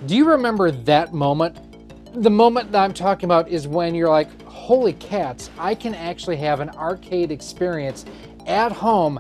Do you remember that moment? The moment that I'm talking about is when you're like, holy cats, I can actually have an arcade experience at home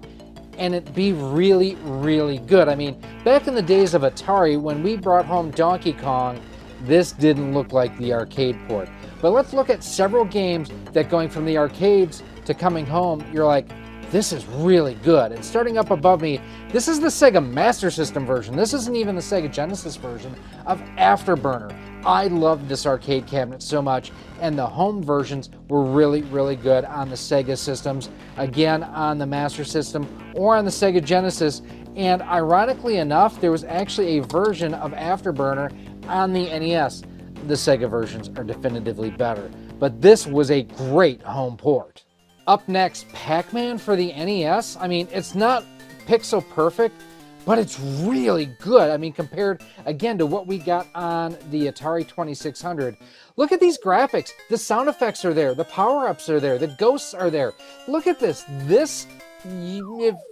and it be really, really good. I mean, back in the days of Atari, when we brought home Donkey Kong, this didn't look like the arcade port. But let's look at several games that going from the arcades to coming home, you're like, this is really good. And starting up above me, this is the Sega Master System version. This isn't even the Sega Genesis version of Afterburner. I loved this arcade cabinet so much, and the home versions were really, really good on the Sega systems, again on the Master System or on the Sega Genesis. And ironically enough, there was actually a version of Afterburner on the NES. The Sega versions are definitively better, but this was a great home port. Up next, Pac-Man for the NES. I mean, it's not pixel perfect, but it's really good. I mean, compared, again, to what we got on the Atari 2600. Look at these graphics. The sound effects are there. The power-ups are there. The ghosts are there. Look at this.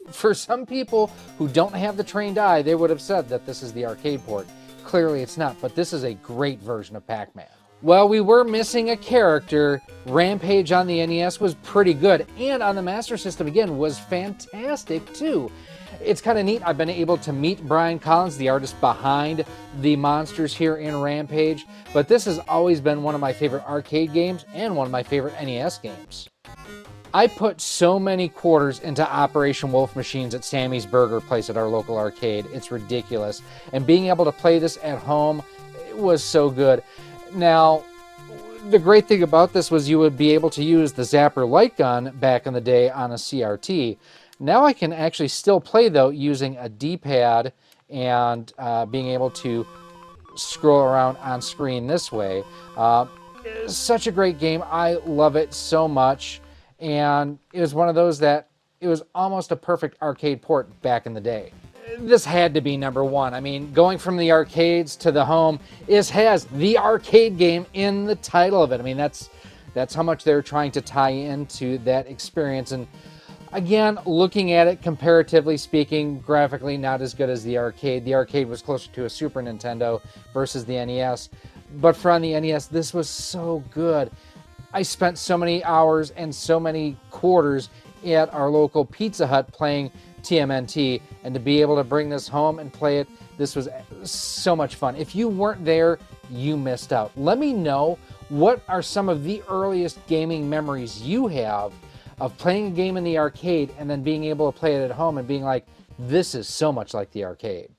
For some people who don't have the trained eye, they would have said that this is the arcade port. Clearly it's not, but this is a great version of Pac-Man. Well, we were missing a character. Rampage on the NES was pretty good, and on the Master System, again, was fantastic too. It's kind of neat. I've been able to meet Brian Collins, the artist behind the monsters here in Rampage, but this has always been one of my favorite arcade games and one of my favorite NES games. I put so many quarters into Operation Wolf machines at Sammy's Burger place at our local arcade. It's ridiculous. And being able to play this at home, it was so good. Now, the great thing about this was you would be able to use the Zapper light gun back in the day on a CRT. Now I can actually still play, though, using a D-pad and being able to scroll around on screen this way. Such a great game. I love it so much. And it was one of those that it was almost a perfect arcade port back in the day. This had to be number one. I mean, going from the arcades to the home, it has the arcade game in the title of it. I mean, that's how much they're trying to tie into that experience. And again, looking at it comparatively speaking, graphically not as good as the arcade. The arcade was closer to a Super Nintendo versus the NES. But for on the NES, this was so good. I spent so many hours and so many quarters at our local Pizza Hut playing TMNT, and to be able to bring this home and play it, this was so much fun. If you weren't there, you missed out. Let me know, what are some of the earliest gaming memories you have of playing a game in the arcade and then being able to play it at home and being like, this is so much like the arcade.